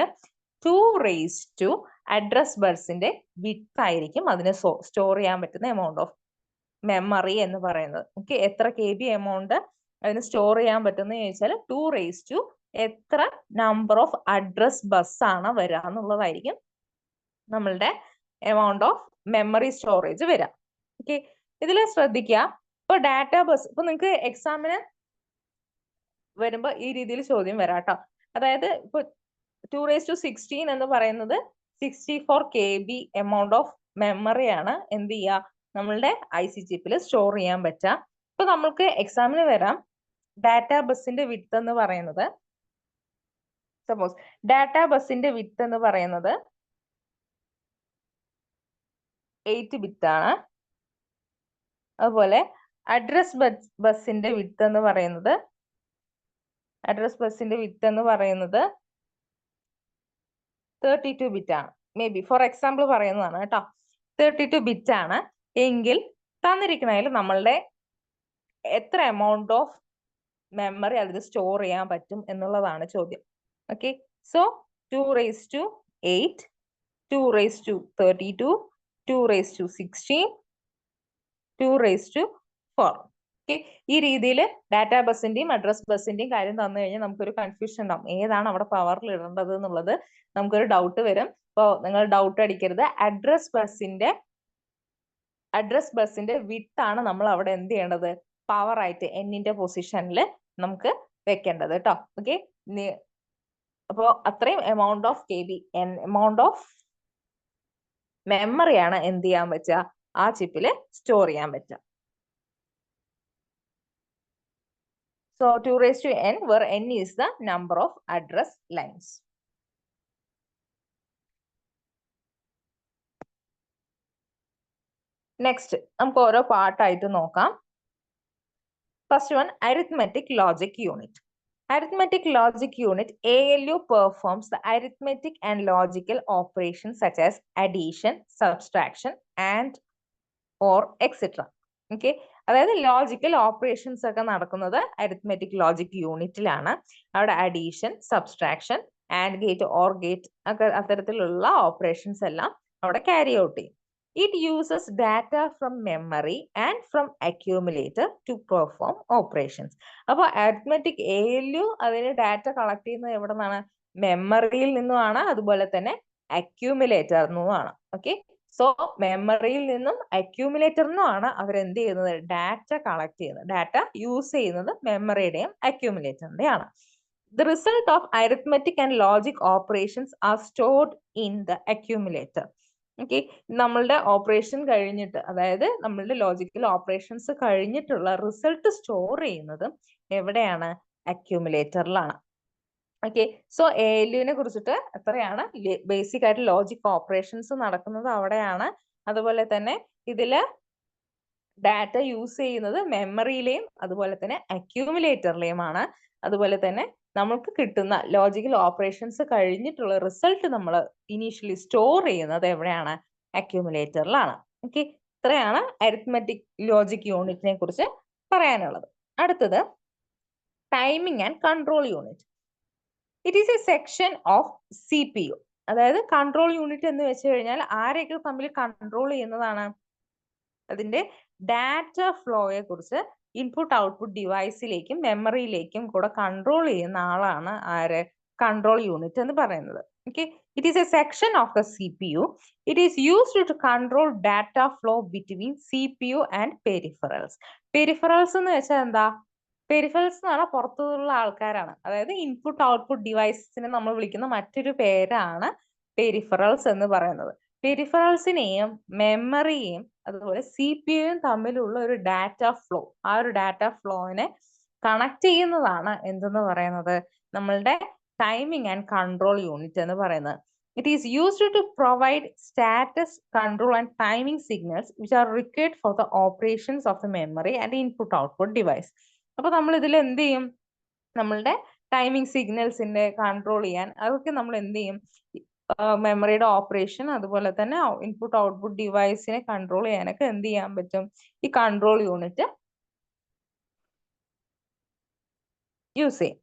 Speaker 1: 2 അഡ്രസ് ബസിന്റെ വിഡ്ത്ത് ആയിരിക്കും അതിന് സ്റ്റോർ ചെയ്യാൻ പറ്റുന്ന എമൗണ്ട് ഓഫ് മെമ്മറി എന്ന് പറയുന്നത്. ഓക്കെ, എത്ര KB എമൗണ്ട് അതിന് സ്റ്റോർ ചെയ്യാൻ പറ്റുന്ന ചോദിച്ചാൽ 2 എത്ര നമ്പർ ഓഫ് അഡ്രസ് ബസ് ആണ് വരിക എന്നുള്ളതായിരിക്കും നമ്മളുടെ എമൗണ്ട് ഓഫ് മെമ്മറി സ്റ്റോറേജ് വരിക. ഓക്കെ, ഇതിൽ ശ്രദ്ധിക്കുക, ഇപ്പൊ ഡാറ്റ ബസ്, ഇപ്പൊ നിങ്ങൾക്ക് എക്സാമിന് വരുമ്പോ ഈ രീതിയിൽ ചോദ്യം വരാം കേട്ടോ. അതായത് ഇപ്പൊ 216 എന്ന് പറയുന്നത് 64 KB എമൗണ്ട് ഓഫ് മെമ്മറി ആണ് എന്ത് ചെയ്യുക നമ്മളുടെ ഐസി ചിപ്പിൽ സ്റ്റോർ ചെയ്യാൻ പറ്റുക. ഇപ്പൊ നമ്മൾക്ക് എക്സാമിന് വരാം, ഡാറ്റ ബസിന്റെ വിഡ്ത്ത് എന്ന് പറയുന്നത്, സപ്പോസ് ഡാറ്റ ബസിന്റെ വിഡ്ത്ത് എന്ന് പറയുന്നത് 8-ബിറ്റ് ആണ്. അതുപോലെ അഡ്രസ് ബസിന്റെ വിഡ്ത്ത് എന്ന് പറയുന്നത് 32-ബിറ്റ് ആണ്. മേ ബി ഫോർ എക്സാമ്പിൾ പറയുന്നതാണ് കേട്ടോ. 32-ബിറ്റ് ആണ് എങ്കിൽ തന്നിരിക്കുന്നതിൽ നമ്മളുടെ എത്ര എമൗണ്ട് ഓഫ് മെമ്മറി അതിൽ സ്റ്റോർ ചെയ്യാൻ പറ്റും എന്നുള്ളതാണ് ചോദ്യം. Okay, so 2 8, 2 32, 2 16, 2 4. ഓക്കെ, ഈ രീതിയിൽ ഡാറ്റാ ബസിന്റെയും അഡ്രസ് ബസിന്റെയും കാര്യം തന്നു കഴിഞ്ഞാൽ നമുക്കൊരു കൺഫ്യൂഷൻ ഉണ്ടാവും, ഏതാണ് അവിടെ പവറിൽ ഇടേണ്ടത് എന്നുള്ളത് നമുക്കൊരു ഡൗട്ട് വരും. അപ്പോൾ നിങ്ങൾ ഡൗട്ട് അടിക്കരുത്, അഡ്രസ് ബസിന്റെ വിഡ്ത്ത് ആണ് നമ്മൾ അവിടെ എന്ത് ചെയ്യേണ്ടത്, പവർ ആയിട്ട് എന്നിന്റെ പൊസിഷനിൽ നമുക്ക് വെക്കേണ്ടത് കേട്ടോ. ഓക്കെ, അപ്പോ അത്രയും amount of KB amount of മെമ്മറിയാണ് എന്ത് ചെയ്യാൻ പറ്റുക, ആ ചിപ്പിൽ സ്റ്റോർ ചെയ്യാൻ പറ്റുക. So 2 raised to n, where n is the number of address lines. Next, നമുക്ക് ഓരോ പാർട്ടായിട്ട് നോക്കാം. First one, arithmetic logic unit. Arithmetic logic unit, ALU performs the arithmetic and logical operations such as addition, subtraction, and or etc. Okay, അതായത് logical operations ഒക്കെ നടക്കുന്നത് arithmetic logic യൂണിറ്റിലാണ്. അവിടെ addition, subtraction, and gate, or gate ഒക്കെ അത്തരത്തിലുള്ള operations എല്ലാം അവിടെ carry out ചെയ്യും. It uses data from memory and from accumulator to perform operations. അപ്പോൾ അരിത്മെറ്റിക് ALU അതിന് ഡാറ്റ കളക്ട് ചെയ്യുന്നത് എവിടെ നിന്നാണ്? മെമ്മറിയിൽ നിന്നുമാണ്, അതുപോലെ തന്നെ അക്യൂമുലേറ്ററിൽ നിന്നുമാണ്. ഓക്കെ, സോ മെമ്മറിയിൽ നിന്നും അക്യൂമുലേറ്ററിൽ നിന്നുമാണ് അവരെന്ത് ചെയ്യുന്നത്? ഡാറ്റ കളക്ട് ചെയ്യുന്നത്. ഡാറ്റ യൂസ് ചെയ്യുന്നത് മെമ്മറിയുടെയും അക്യൂമുലേറ്ററിന്റെയും ആണ്. The result of arithmetic and logic operations are stored in the accumulator. Okay, നമ്മളുടെ ഓപ്പറേഷൻ കഴിഞ്ഞിട്ട്, അതായത് നമ്മളുടെ ലോജിക്കൽ ഓപ്പറേഷൻസ് കഴിഞ്ഞിട്ടുള്ള റിസൾട്ട് സ്റ്റോർ ചെയ്യുന്നത് എവിടെയാണ്? അക്യൂമുലേറ്ററിലാണ്. ഓക്കെ, സോ ALUവിനെ കുറിച്ചിട്ട് എത്രയാണ്? ബേസിക് ആയിട്ട് ലോജിക് ഓപ്പറേഷൻസ് നടക്കുന്നത് അവിടെയാണ്. അതുപോലെ തന്നെ ഇതില് ഡാറ്റ യൂസ് ചെയ്യുന്നത് മെമ്മറിയിലെയും അതുപോലെ തന്നെ അക്യൂമുലേറ്ററിലെയുമാണ്. അതുപോലെ തന്നെ നമുക്ക് കിട്ടുന്ന ലോജിക്കൽ ഓപ്പറേഷൻസ് കഴിഞ്ഞിട്ടുള്ള റിസൾട്ട് നമ്മൾ ഇനീഷ്യലി സ്റ്റോർ ചെയ്യുന്നത് എവിടെയാണ്? അക്യൂമുലേറ്ററിലാണ്. ഓക്കെ, ഇത്രയാണ് അരിത്മെറ്റിക് ലോജിക് യൂണിറ്റിനെ കുറിച്ച് പറയാനുള്ളത്. അടുത്തത് timing and control unit. It is a section of CPU. അതായത് കൺട്രോൾ യൂണിറ്റ് എന്ന് വെച്ച് കഴിഞ്ഞാൽ ആരെയൊക്കെ തമ്മിൽ കൺട്രോൾ ചെയ്യുന്നതാണ്? അതിന്റെ ഡാറ്റ ഫ്ലോയെ കുറിച്ച് ഇൻപുട്ട് ഔട്ട്പുട്ട് ഡിവൈസിലേക്കും മെമ്മറിയിലേക്കും കൂടെ കൺട്രോൾ ചെയ്യുന്ന ആളാണ് ആര്? കൺട്രോൾ യൂണിറ്റ് എന്ന് പറയുന്നത്. Okay, it is a section of the CPU. It is used to control data flow between CPU and peripherals. Peripherals എന്ന് വെച്ചാൽ എന്താ? പെരിഫറൽസ് എന്ന് പറഞ്ഞാൽ പുറത്തുള്ള ആൾക്കാരാണ്. അതായത് ഇൻപുട്ട് ഔട്ട്പുട്ട് ഡിവൈസിനെ നമ്മൾ വിളിക്കുന്ന മറ്റൊരു പേരാണ് പെരിഫറൽസ് എന്ന് പറയുന്നത്. പെരിഫറൽസിനെയും മെമ്മറിയെയും അതുപോലെ CPUയും തമ്മിലുള്ള ഒരു ഡാറ്റ ഫ്ലോ, ആ ഒരു ഡാറ്റ ഫ്ലോനെ കണക്ട് ചെയ്യുന്നതാണ് എന്തെന്ന് പറയുന്നത്? നമ്മളുടെ ടൈമിംഗ് ആൻഡ് കൺട്രോൾ യൂണിറ്റ് എന്ന് പറയുന്നത്. It is used to provide status, control and timing signals which are required for the operations of the memory and input output device. അപ്പൊ നമ്മൾ ഇതിൽ എന്ത് ചെയ്യും? നമ്മളുടെ ടൈമിംഗ് സിഗ്നൽസിന്റെ കൺട്രോൾ ചെയ്യാൻ അതൊക്കെ നമ്മൾ എന്ത് ചെയ്യും? മെമ്മറിയുടെ ഓപ്പറേഷൻ അതുപോലെ തന്നെ ഇൻപുട്ട് ഔട്ട്പുട്ട് ഡിവൈസിനെ കൺട്രോൾ ചെയ്യാനൊക്കെ എന്ത് ചെയ്യാൻ പറ്റും? ഈ കൺട്രോൾ യൂണിറ്റ് യൂസ് ചെയ്യും.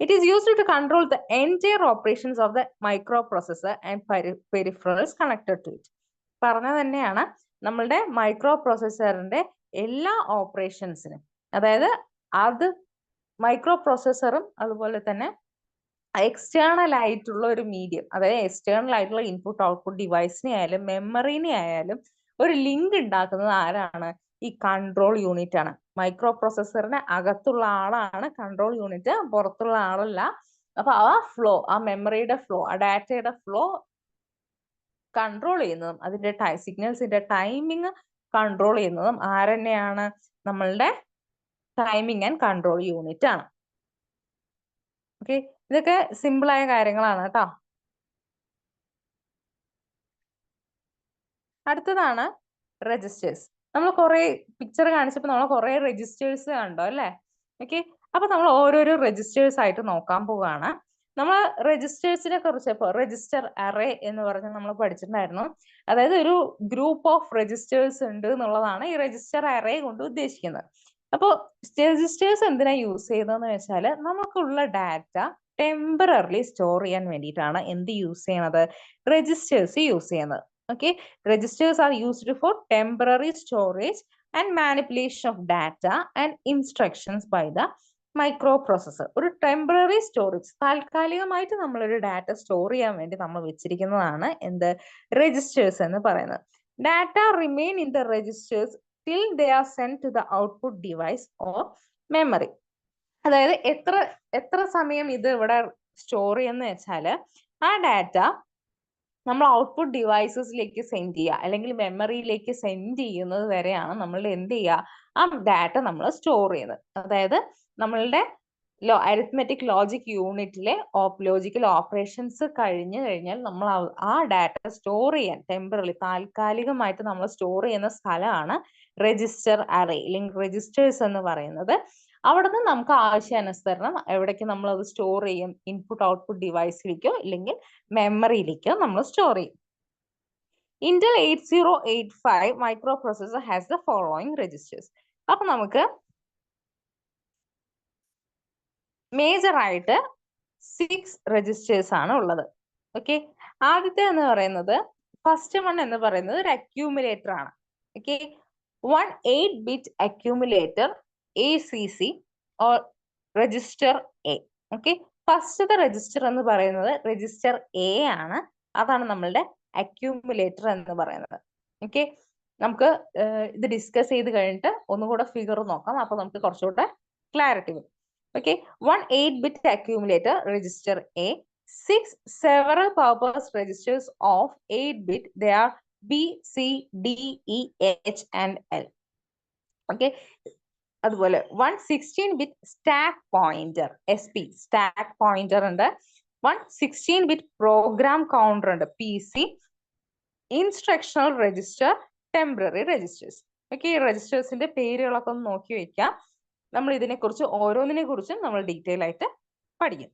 Speaker 1: It is used to control the entire operations of the microprocessor and peripherals connected to it. പറഞ്ഞ തന്നെയാണ് നമ്മളുടെ മൈക്രോ പ്രോസസ്സറിന്റെ എല്ലാ ഓപ്പറേഷൻസിനും, അതായത് അത് മൈക്രോ പ്രോസസ്സറും അതുപോലെ തന്നെ എക്സ്റ്റേണൽ ആയിട്ടുള്ള ഒരു മീഡിയം, അതായത് എക്സ്റ്റേണൽ ആയിട്ടുള്ള ഇൻപുട്ട് ഔട്ട്പുട്ട് ഡിവൈസിനെ ആയാലും മെമ്മറിനെ ആയാലും ഒരു ലിങ്ക് ഉണ്ടാക്കുന്നത് ആരാണ്? ഈ കൺട്രോൾ യൂണിറ്റ് ആണ്. മൈക്രോ പ്രോസസ്സറിന് അകത്തുള്ള ആളാണ് കൺട്രോൾ യൂണിറ്റ്, പുറത്തുള്ള ആളല്ല. അപ്പൊ ആ ഫ്ലോ, ആ മെമ്മറിയുടെ ഫ്ലോ, ആ ഡാറ്റയുടെ ഫ്ലോ കൺട്രോൾ ചെയ്യുന്നതും അതിന്റെ സിഗ്നൽസിന്റെ ടൈമിംഗ് കൺട്രോൾ ചെയ്യുന്നതും ആരെന്നെയാണ്? നമ്മളുടെ ടൈമിംഗ് ആൻഡ് കൺട്രോൾ യൂണിറ്റ് ആണ്. ഓക്കെ, ഇതൊക്കെ സിമ്പിൾ ആയ കാര്യങ്ങളാണ് കേട്ടോ. അടുത്തതാണ് രജിസ്റ്റേഴ്സ്. നമ്മൾ കുറെ പിക്ചർ കാണിച്ചപ്പോൾ നമ്മൾ കുറെ രജിസ്റ്റേഴ്സ് കണ്ടോ അല്ലേ? ഓക്കെ, അപ്പൊ നമ്മൾ ഓരോരോ രജിസ്റ്റേഴ്സ് ആയിട്ട് നോക്കാൻ പോവുകയാണ്. നമ്മൾ രജിസ്റ്റേഴ്സിനെ കുറിച്ച് ഇപ്പോൾ രജിസ്റ്റർ അറേ എന്ന് പറഞ്ഞ് നമ്മൾ പഠിച്ചിട്ടുണ്ടായിരുന്നു. അതായത് ഒരു ഗ്രൂപ്പ് ഓഫ് രജിസ്റ്റേഴ്സ് ഉണ്ട് എന്നുള്ളതാണ് ഈ രജിസ്റ്റർ അറേ കൊണ്ട് ഉദ്ദേശിക്കുന്നത്. അപ്പോൾ രജിസ്റ്റേഴ്സ് എന്തിനാ യൂസ് ചെയ്യുന്നതെന്ന് വെച്ചാൽ നമുക്കുള്ള ഡാറ്റ ടെമ്പററിലി സ്റ്റോർ ചെയ്യാൻ വേണ്ടിയിട്ടാണ് എന്ത് യൂസ് ചെയ്യണത്? രജിസ്റ്റേഴ്സ് യൂസ് ചെയ്യുന്നത്. Okay, registers are used for temporary storage and manipulation of data and instructions by the microprocessor. ഒരു ടെമ്പററി സ്റ്റോറേജ്, താൽക്കാലികമായിട്ട് നമ്മളൊരു ഡാറ്റ സ്റ്റോർ ചെയ്യാൻ വേണ്ടി നമ്മൾ വെച്ചിരിക്കുന്നതാണ് എന്ത്? രജിസ്റ്റേഴ്സ് എന്ന് പറയുന്നത്. Data remain in the registers till they are sent to the output device or memory. അതായത് എത്ര സമയം ഇത് ഇവിടെ സ്റ്റോർ ചെയ്യുന്ന വെച്ചാല് ആ ഡാറ്റ നമ്മൾ ഔട്ട്പുട്ട് ഡിവൈസസിലേക്ക് സെൻഡ് ചെയ്യുക അല്ലെങ്കിൽ മെമ്മറിയിലേക്ക് സെൻഡ് ചെയ്യുന്നത് വരെയാണ് നമ്മൾ എന്ത് ചെയ്യുക, ആ ഡാറ്റ നമ്മൾ സ്റ്റോർ ചെയ്യുന്നത്. അതായത് നമ്മളുടെ അരിത്മെറ്റിക് ലോജിക് യൂണിറ്റിലെ ലോജിക്കൽ ഓപ്പറേഷൻസ് കഴിഞ്ഞു കഴിഞ്ഞാൽ നമ്മൾ ആ ഡാറ്റ സ്റ്റോർ ചെയ്യാൻ ടെമ്പററി താൽക്കാലികമായിട്ട് നമ്മൾ സ്റ്റോർ ചെയ്യുന്ന സ്ഥലമാണ് രജിസ്റ്റർ അറേ അല്ലെങ്കിൽ രജിസ്റ്റേഴ്സ് എന്ന് പറയുന്നത്. അവിടുന്ന് നമുക്ക് ആവശ്യാനുസരണം എവിടേക്ക് നമ്മൾ അത് സ്റ്റോർ ചെയ്യും, ഇൻപുട്ട് ഔട്ട്പുട്ട് ഡിവൈസിലേക്കോ ഇല്ലെങ്കിൽ മെമ്മറിയിലേക്കോ നമ്മൾ സ്റ്റോർ ചെയ്യും. Intel 8085 microprocessor has the following registers. അപ്പൊ നമുക്ക് മേജർ ആയിട്ട് 6 രജിസ്റ്റേഴ്സ് ആണ് ഉള്ളത്. ഓക്കെ, ആദ്യത്തെ എന്ന് പറയുന്നത് ഫസ്റ്റ് വൺ എന്ന് പറയുന്നത് ഒരു അക്യൂമുലേറ്റർ ആണ്. Okay, 1 8-bit accumulator ACC or register A. Okay, ഫസ്റ്റത്തെ രജിസ്റ്റർ എന്ന് പറയുന്നത് രജിസ്റ്റർ എ ആണ്. അതാണ് നമ്മളുടെ അക്യൂമുലേറ്റർ എന്ന് പറയുന്നത്. ഓക്കെ, നമുക്ക് ഇത് ഡിസ്കസ് ചെയ്ത് കഴിഞ്ഞിട്ട് ഒന്നുകൂടെ ഫിഗർ നോക്കാം, അപ്പൊ നമുക്ക് കുറച്ചുകൂടെ ക്ലാരിറ്റി വരും. Okay, 1 8-bit accumulator register A, 6 several purpose registers of 8-bit. They are B, C, D, E, H and L. Okay, അതുപോലെ 1 16-bit stack pointer SP stack pointer ഉണ്ട്, 1 16-bit program counter ഉണ്ട് PC, instructional register, temporary registers. Okay, registersന്റെ പേരുകളൊക്കെ ഒന്ന് നോക്കി വെക്കാം. നമ്മൾ ഇതിനെക്കുറിച്ച് ഓരോന്നിനെ കുറിച്ചും നമ്മൾ ഡീറ്റെയിൽ ആയിട്ട് പഠിക്കും.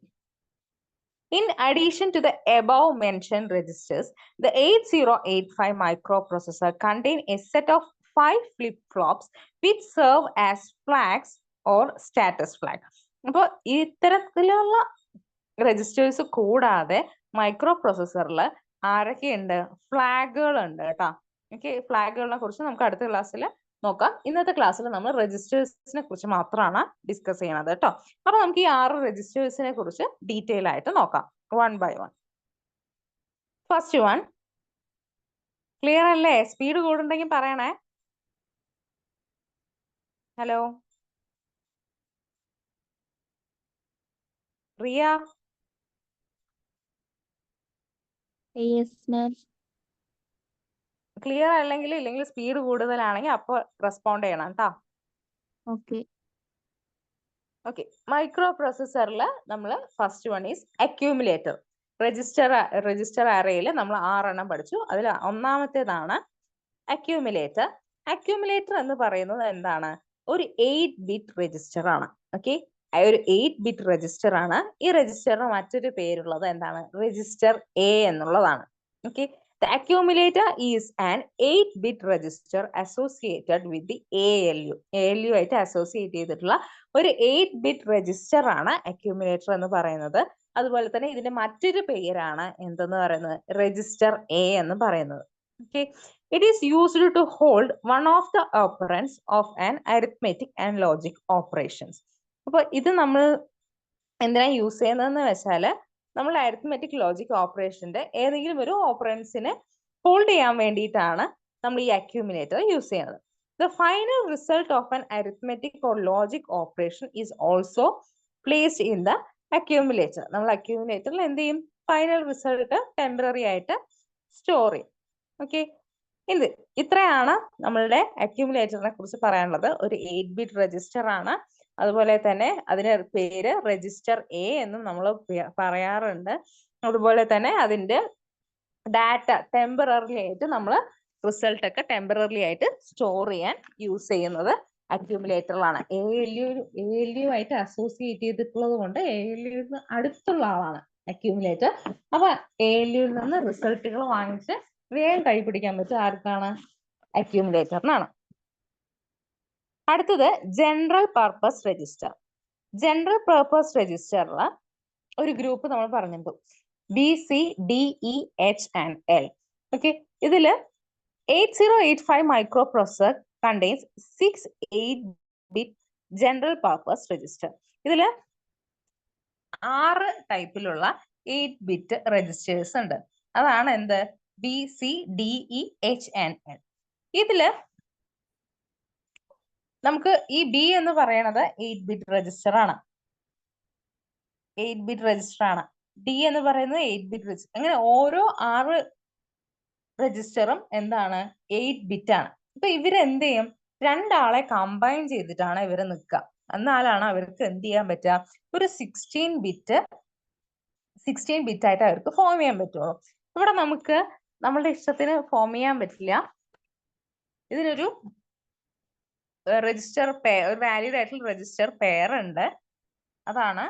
Speaker 1: In addition to the above mentioned registers, the 8085 microprocessor contain a set of 5 flip-flops which serve as flags or status flag. അപ്പോൾ ഇത്തരത്തിലുള്ള രജിസ്റ്റേഴ്സ് കൂടാതെ മൈക്രോ പ്രൊസസ്സറിൽ ആരൊക്കെയുണ്ട്, ഫ്ലാഗുകൾ ഉണ്ട് കേട്ടോ. ഓക്കെ, ഫ്ലാഗുകളെ കുറിച്ച് നമുക്ക് അടുത്ത ക്ലാസ്സിൽ നോക്കാം. ഇന്നത്തെ ക്ലാസ്സിൽ നമ്മൾ രജിസ്റ്റേഴ്സിനെ കുറിച്ച് മാത്രമാണ് ഡിസ്കസ് ചെയ്യണത് കേട്ടോ. അപ്പൊ നമുക്ക് ഈ 6 രജിസ്റ്റേഴ്സിനെ കുറിച്ച് ഡീറ്റെയിൽ ആയിട്ട് നോക്കാം, 1 by 1. ഫസ്റ്റ് വൺ ക്ലിയർ അല്ലേ? സ്പീഡ് കൂടുണ്ടെങ്കിൽ പറയണേ. ഹലോ റിയ? ക്ലിയർ ഇല്ലെങ്കിൽ സ്പീഡ് കൂടുതലാണെങ്കിൽ അപ്പൊ റെസ്പോണ്ട് ചെയ്യണം കേട്ടോ. ഓക്കെ, മൈക്രോ പ്രൊസസ്സറിൽ നമ്മൾ first one is accumulator. Register അറേയിൽ നമ്മൾ 6 എണ്ണം പഠിച്ചു. അതിൽ ഒന്നാമത്തേതാണ് അക്യൂമുലേറ്റർ. അക്യൂമുലേറ്റർ എന്ന് പറയുന്നത് എന്താണ്? ഒരു 8-bit രജിസ്റ്റർ ആണ്. ഓക്കെ, ഒരു 8-bit രജിസ്റ്റർ ആണ്. ഈ രജിസ്റ്ററിന് മറ്റൊരു പേരുള്ളത് എന്താണ്? രജിസ്റ്റർ എ എന്നുള്ളതാണ്. Okay, the accumulator is an 8-bit register associated with the ALU. ALU ആയിട്ട് അസോസിയേറ്റ് ചെയ്തിട്ടുള്ള ഒരു 8-bit രജിസ്റ്റർ ആണ് അക്യൂമുലേറ്റർ എന്ന് പറയുന്നത്. അതുപോലെ തന്നെ ഇതിന്റെ മറ്റൊരു പേരാണ് എന്തെന്ന് പറയുന്നത്? രജിസ്റ്റർ എ എന്ന് പറയുന്നത്. Okay, it is used to hold one of the operands of an arithmetic and logic operations. അപ്പൊ ഇത് നമ്മൾ എന്തിനാ യൂസ് ചെയ്യുന്നതെന്ന് വെച്ചാൽ നമ്മൾ അരിത്മെറ്റിക് ലോജിക് ഓപ്പറേഷന്റെ ഏതെങ്കിലും ഒരു ഓപ്പറൻസിനെ ഹോൾഡ് ചെയ്യാൻ വേണ്ടിയിട്ടാണ് നമ്മൾ ഈ അക്യൂമുലേറ്റർ യൂസ് ചെയ്യുന്നത്. The final result of an arithmetic or logic operation is also placed in the accumulator. നമ്മൾ അക്യൂമുലേറ്ററിൽ എന്ത് ചെയ്യും? ഫൈനൽ റിസൾട്ട് ടെമ്പററി ആയിട്ട് സ്റ്റോർ ചെയ്യും. ഓക്കെ, ഇത്രയാണ് നമ്മളുടെ അക്യൂമുലേറ്ററിനെ കുറിച്ച് പറയാനുള്ളത്. ഒരു 8-bit രജിസ്റ്റർ ആണ്. അതുപോലെ തന്നെ അതിന്റെ പേര് രജിസ്റ്റർ എ എന്നും നമ്മൾ പറയാറുണ്ട്. അതുപോലെ തന്നെ അതിന്റെ ഡാറ്റ ടെമ്പററി ആയിട്ട് നമ്മൾ റിസൾട്ട് ഒക്കെ ടെമ്പററി ആയിട്ട് സ്റ്റോർ ചെയ്യാൻ യൂസ് ചെയ്യുന്നത് അക്യൂമുലേറ്ററിലാണ്. ALU ആയിട്ട് അസോസിയേറ്റ് ചെയ്തിട്ടുള്ളത് കൊണ്ട് ALU അടുത്തുള്ള ആളാണ് അക്യൂമുലേറ്റർ. അപ്പൊ ALU നിന്ന് റിസൾട്ടുകൾ വാങ്ങിച്ച് വേഗം കൈപിടിക്കാൻ പറ്റും ആർക്കാണ്? അക്യൂമുലേറ്ററിനാണ്. അടുത്തത് general purpose register. General purpose രജിസ്റ്ററിൽ ഒരു ഗ്രൂപ്പ് നമ്മൾ പറഞ്ഞിട്ടുണ്ട്, B, C, D, E, H and L. Okay, ഇതില് 8085 microprocessor contains 6 8-bit general purpose register. ഇതില് 6 ടൈപ്പിലുള്ള 8-bit രജിസ്റ്റേഴ്സ് ഉണ്ട്. അതാണ് എന്ത്? B, C, D, E, H and L. ഇതില് നമുക്ക് ഈ B എന്ന് പറയുന്നത് 8-bit രജിസ്റ്റർ ആണ്. 8-bit രജിസ്റ്റർ ആണ്. D എന്ന് പറയുന്നത് 8-bit രജിസ്റ്റർ. അങ്ങനെ ഓരോ 6 രജിസ്റ്ററും എന്താണ് 8 ബിറ്റ് ആണ്. അപ്പൊ ഇവരെന്ത് ചെയ്യും, രണ്ടാളെ കമ്പൈൻ ചെയ്തിട്ടാണ് ഇവര് നിൽക്കുക. എന്നാലാണ് അവർക്ക് എന്ത് ചെയ്യാൻ പറ്റുക, ഒരു 16 ബിറ്റ് ആയിട്ട് അവർക്ക് ഫോം ചെയ്യാൻ പറ്റുള്ളൂ. ഇവിടെ നമുക്ക് നമ്മളുടെ ഇഷ്ടത്തിന് ഫോം ചെയ്യാൻ പറ്റില്ല. ഇതിനൊരു രജിസ്റ്റർ പെയർ, ഒരു വാലിഡ് ആയിട്ടുള്ള രജിസ്റ്റർ പെയർ ഉണ്ട്. അതാണ്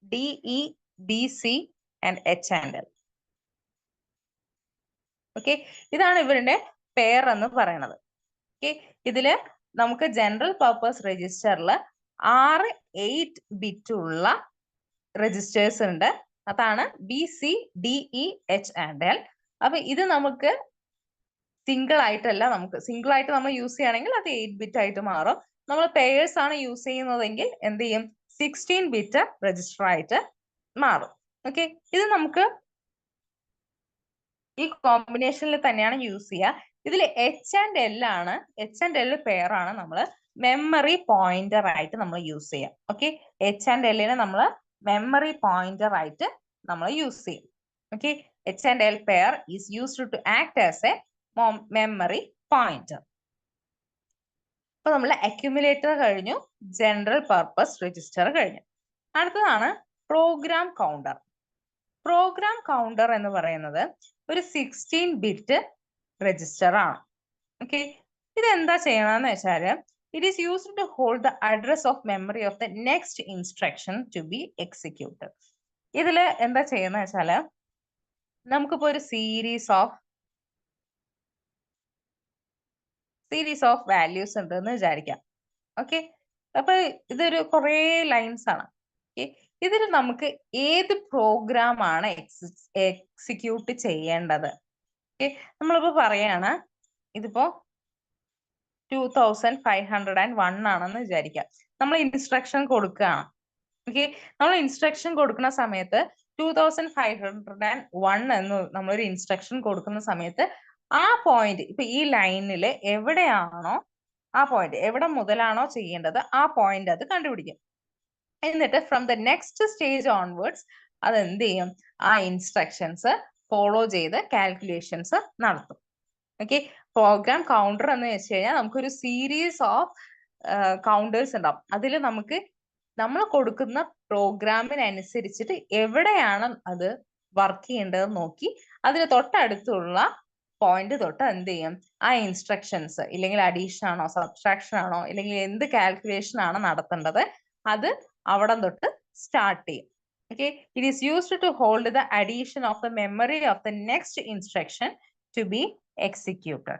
Speaker 1: DE, BC and H and L. Okay, ഇതാണ് ഇവരുടെ പെയർ എന്ന് പറയുന്നത്. ഓക്കെ, ഇതില് നമുക്ക് ജനറൽ പർപ്പസ് രജിസ്റ്ററിൽ 8 ബിറ്റ് ഉള്ള രജിസ്റ്റേഴ്സ് ഉണ്ട്. അതാണ് BC, DE, H and L. അപ്പൊ ഇത് നമുക്ക് സിംഗിൾ ആയിട്ടല്ല, നമുക്ക് സിംഗിൾ ആയിട്ട് നമ്മൾ യൂസ് ചെയ്യുകയാണെങ്കിൽ അത് 8 ബിറ്റ് ആയിട്ട് മാറും. നമ്മൾ പെയേഴ്സ് ആണ് യൂസ് ചെയ്യുന്നതെങ്കിൽ എന്ത് ചെയ്യും, 16 ബിറ്റ് രജിസ്റ്റർ ആയിട്ട് മാറും. ഓക്കെ, ഇത് നമുക്ക് ഈ കോമ്പിനേഷനിൽ തന്നെയാണ് യൂസ് ചെയ്യുക. ഇതിൽ H and L ആണ്, H and L പെയർ ആണ് നമ്മൾ മെമ്മറി പോയിന്റർ ആയിട്ട് നമ്മൾ യൂസ് ചെയ്യാം. ഓക്കെ, H and L നെ നമ്മൾ മെമ്മറി പോയിന്റർ ആയിട്ട് നമ്മൾ യൂസ് ചെയ്യും. Okay, H and L pair is used to act as a memory pointer. അപ്പൊ നമ്മൾ അക്യുമുലേറ്റർ കഴിഞ്ഞു, ജനറൽ പർപ്പസ് രജിസ്റ്റർ കഴിഞ്ഞു. അടുത്തതാണ് പ്രോഗ്രാം കൗണ്ടർ. പ്രോഗ്രാം കൗണ്ടർ എന്ന് പറയുന്നത് ഒരു 16 ബിറ്റ് രജിസ്റ്റർ ആണ്. ഓക്കെ, ഇത് എന്താ ചെയ്യണമെന്ന് വെച്ചാൽ it is used to hold the address of memory of the next instruction to be executed. ഇതില് എന്താ ചെയ്യുന്നത് വെച്ചാല് നമുക്കിപ്പോ ഒരു സീരീസ് ഓഫ് വാല്യൂസ് ഉണ്ട് എന്ന് വിചാരിക്കാം. ഓക്കെ, അപ്പൊ ഇതൊരു കുറേ ലൈൻസ് ആണ്. ഓക്കെ, ഇതിൽ നമുക്ക് ഏത് പ്രോഗ്രാം ആണ് എക്സിക്യൂട്ട് ചെയ്യേണ്ടത്. ഓക്കെ, നമ്മളിപ്പോ പറയാണ് ഇതിപ്പോ 2501 ആണെന്ന് വിചാരിക്കാം. നമ്മൾ ഇൻസ്ട്രക്ഷൻ കൊടുക്കുകയാണ്. ഓക്കെ, നമ്മൾ ഇൻസ്ട്രക്ഷൻ കൊടുക്കുന്ന സമയത്ത് 2501 എന്ന് നമ്മളൊരു ഇൻസ്ട്രക്ഷൻ കൊടുക്കുന്ന സമയത്ത് ആ പോയിന്റ് ഇപ്പൊ ഈ ലൈനിൽ എവിടെയാണോ, ആ പോയിന്റ് എവിടെ മുതലാണോ ചെയ്യേണ്ടത് ആ പോയിന്റ് അത് കണ്ടുപിടിക്കും. എന്നിട്ട് from the next stage onwards അത് എന്ത് ചെയ്യും, ആ ഇൻസ്ട്രക്ഷൻസ് ഫോളോ ചെയ്ത് കാൽക്കുലേഷൻസ് നടത്തും. ഓക്കെ, പ്രോഗ്രാം കൗണ്ടർ എന്ന് വെച്ച് കഴിഞ്ഞാൽ നമുക്കൊരു സീരീസ് ഓഫ് കൗണ്ടേഴ്സ് ഉണ്ടാവും. അതിൽ നമുക്ക് നമ്മൾ കൊടുക്കുന്ന പ്രോഗ്രാമിനനുസരിച്ചിട്ട് എവിടെയാണ് അത് വർക്ക് ചെയ്യേണ്ടത് നോക്കി അതിന് തൊട്ടടുത്തുള്ള പോയിന്റ് തൊട്ട് എന്ത് ചെയ്യും, ആ ഇൻസ്ട്രക്ഷൻസ് ഇല്ലെങ്കിൽ അഡീഷൻ ആണോ സബ്ട്രാക്ഷൻ ആണോ ഇല്ലെങ്കിൽ എന്ത് കാൽക്കുലേഷൻ ആണ് നടത്തേണ്ടത് അത് അവിടെ തൊട്ട് സ്റ്റാർട്ട് ചെയ്യും. Okay, it is used to hold the addition of the memory of the next instruction to be executed.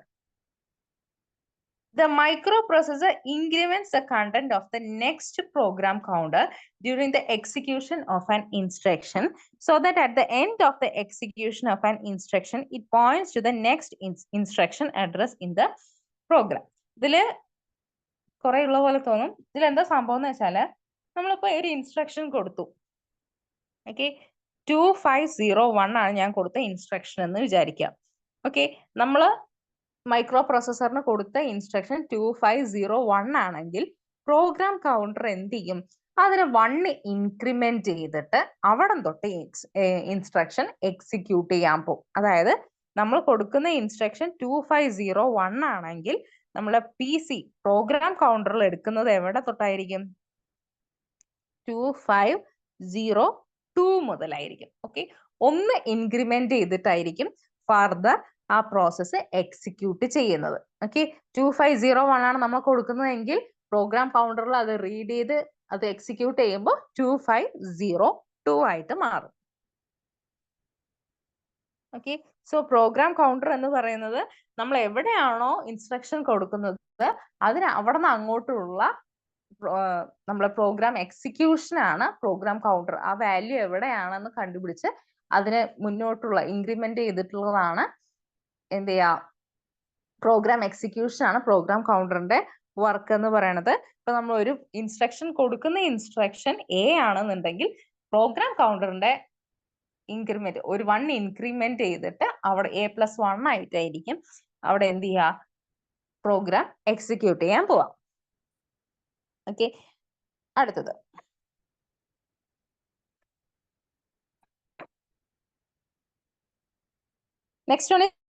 Speaker 1: The microprocessor increments the content of the next program counter during the execution of an instruction so that at the end of the execution of an instruction, it points to the next instruction address in the program. ഇതില് കുറെ ഉള്ള പോലെ തോന്നും. ഇതിൽ എന്താ സംഭവം എന്ന് വെച്ചാല് നമ്മളിപ്പോ ഒരു ഇൻസ്ട്രക്ഷൻ കൊടുത്തു. ഓക്കെ, 2501 ആണ് ഞാൻ കൊടുത്ത ഇൻസ്ട്രക്ഷൻ എന്ന് വിചാരിക്കാം. ഓക്കെ, നമ്മള് മൈക്രോ പ്രോസസറിന് കൊടുത്ത ഇൻസ്ട്രക്ഷൻ 2501 ആണെങ്കിൽ പ്രോഗ്രാം കൗണ്ടർ എന്ത് ചെയ്യും, അതിന് 1 ഇൻക്രിമെന്റ് ചെയ്തിട്ട് അവിടെ തൊട്ട് ഇൻസ്ട്രക്ഷൻ എക്സിക്യൂട്ട് ചെയ്യാൻ പോകും. അതായത് നമ്മൾ കൊടുക്കുന്ന ഇൻസ്ട്രക്ഷൻ 2501 ആണെങ്കിൽ നമ്മളെ PC പ്രോഗ്രാം കൗണ്ടറിൽ എടുക്കുന്നത് എവിടെ തൊട്ടായിരിക്കും, 2502 മുതലായിരിക്കും. ഓക്കെ, 1 ഇൻക്രിമെന്റ് ചെയ്തിട്ടായിരിക്കും ഫർദർ ആ പ്രോസസ്സ് എക്സിക്യൂട്ട് ചെയ്യുന്നത്. ഓക്കെ, 2501 ആണ് നമ്മൾ കൊടുക്കുന്നതെങ്കിൽ പ്രോഗ്രാം കൗണ്ടറിൽ അത് റീഡ് ചെയ്ത് അത് എക്സിക്യൂട്ട് ചെയ്യുമ്പോൾ 2502 ആയിട്ട് മാറും. ഓക്കെ, സോ പ്രോഗ്രാം കൗണ്ടർ എന്ന് പറയുന്നത് നമ്മൾ എവിടെയാണോ ഇൻസ്ട്രക്ഷൻ കൊടുക്കുന്നത് അതിന് അവിടെ നിന്ന് അങ്ങോട്ടുള്ള നമ്മളെ പ്രോഗ്രാം എക്സിക്യൂഷൻ ആണ് പ്രോഗ്രാം കൗണ്ടർ. ആ വാല്യൂ എവിടെയാണെന്ന് കണ്ടുപിടിച്ച് അതിന് മുന്നോട്ടുള്ള ഇൻക്രിമെന്റ് ചെയ്തിട്ടുള്ളതാണ് എന്ത് ചെയ്യാ, പ്രോഗ്രാം എക്സിക്യൂഷൻ ആണ് പ്രോഗ്രാം കൗണ്ടറിന്റെ വർക്ക് എന്ന് പറയുന്നത്. ഇപ്പൊ നമ്മൾ ഒരു ഇൻസ്ട്രക്ഷൻ കൊടുക്കുന്ന ഇൻസ്ട്രക്ഷൻ A ആണെന്നുണ്ടെങ്കിൽ പ്രോഗ്രാം കൗണ്ടറിന്റെ ഇൻക്രിമെന്റ് ഒരു 1 ഇൻക്രിമെന്റ് ചെയ്തിട്ട് അവിടെ A+1 ആയിട്ടായിരിക്കും അവിടെ എന്ത് ചെയ്യാ, പ്രോഗ്രാം എക്സിക്യൂട്ട് ചെയ്യാൻ പോവാം. ഓക്കെ, അടുത്തത്
Speaker 2: Next one is